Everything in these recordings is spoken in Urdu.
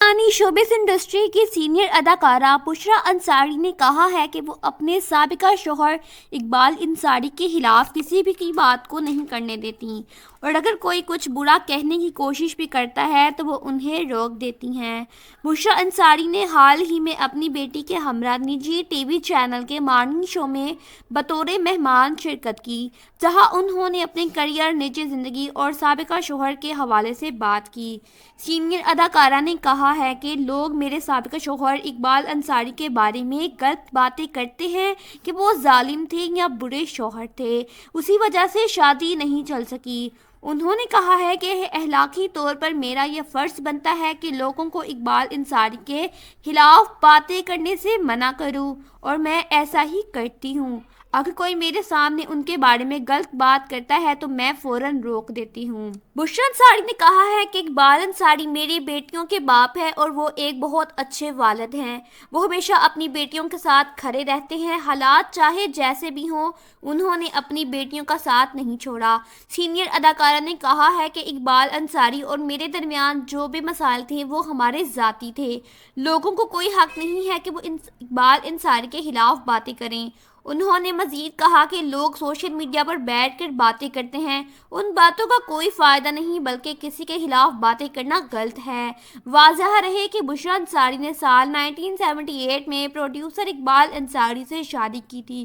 پاکستانی شوبز انڈسٹری کی سینئر اداکارہ بشریٰ انصاری نے کہا ہے کہ وہ اپنے سابقہ شوہر اقبال انصاری کے خلاف کسی بھی کی بات کو نہیں کرنے دیتی اور اگر کوئی کچھ برا کہنے کی کوشش بھی کرتا ہے تو وہ انہیں روک دیتی ہیں۔ بشریٰ انصاری نے حال ہی میں اپنی بیٹی کے ہمراہ نجی ٹی وی چینل کے مارننگ شو میں بطور مہمان شرکت کی، جہاں انہوں نے اپنے کیریئر، نجی زندگی اور سابقہ شوہر کے حوالے سے بات کی۔ سینئر اداکارہ نے کہا ہے کہ لوگ میرے سابقہ شوہر اقبال انصاری کے بارے میں غلط باتیں کرتے ہیں کہ وہ ظالم تھے یا برے شوہر تھے، اسی وجہ سے شادی نہیں چل سکی۔ انہوں نے کہا ہے کہ اخلاقی طور پر میرا یہ فرض بنتا ہے کہ لوگوں کو اقبال انصاری کے خلاف باتیں کرنے سے منع کروں اور میں ایسا ہی کرتی ہوں۔ اگر کوئی میرے سامنے ان کے بارے میں غلط بات کرتا ہے تو میں فوراً روک دیتی ہوں۔ بشریٰ انصاری نے کہا ہے کہ اقبال انصاری میری بیٹیوں کے باپ ہیں اور وہ ایک بہت اچھے والد ہیں۔ وہ ہمیشہ اپنی بیٹیوں کے ساتھ کھڑے رہتے ہیں، حالات چاہے جیسے بھی ہوں۔ انہوں نے اپنی بیٹیوں کا ساتھ نہیں چھوڑا۔ سینئر اداکارہ نے کہا ہے کہ اقبال انصاری اور میرے درمیان جو بھی مسائل تھے وہ ہمارے ذاتی تھے۔ لوگوں کو کوئی حق نہیں ہے کہ وہ اقبال انصاری کے خلاف باتیں کریں۔ انہوں نے مزید کہا کہ لوگ سوشل میڈیا پر بیٹھ کر باتیں کرتے ہیں، ان باتوں کا کوئی فائدہ نہیں بلکہ کسی کے خلاف باتیں کرنا غلط ہے۔ واضح رہے کہ بشریٰ انصاری نے سال 1978 میں پروڈیوسر اقبال انصاری سے شادی کی تھی،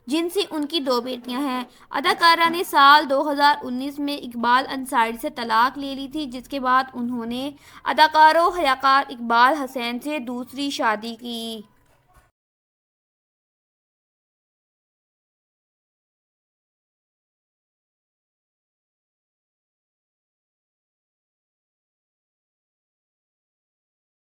جن سے ان کی 2 بیٹیاں ہیں۔ اداکارہ نے سال 2019 میں اقبال انصاری سے طلاق لے لی تھی، جس کے بعد انہوں نے اداکار و ہیاکار اقبال حسین سے دوسری شادی کی۔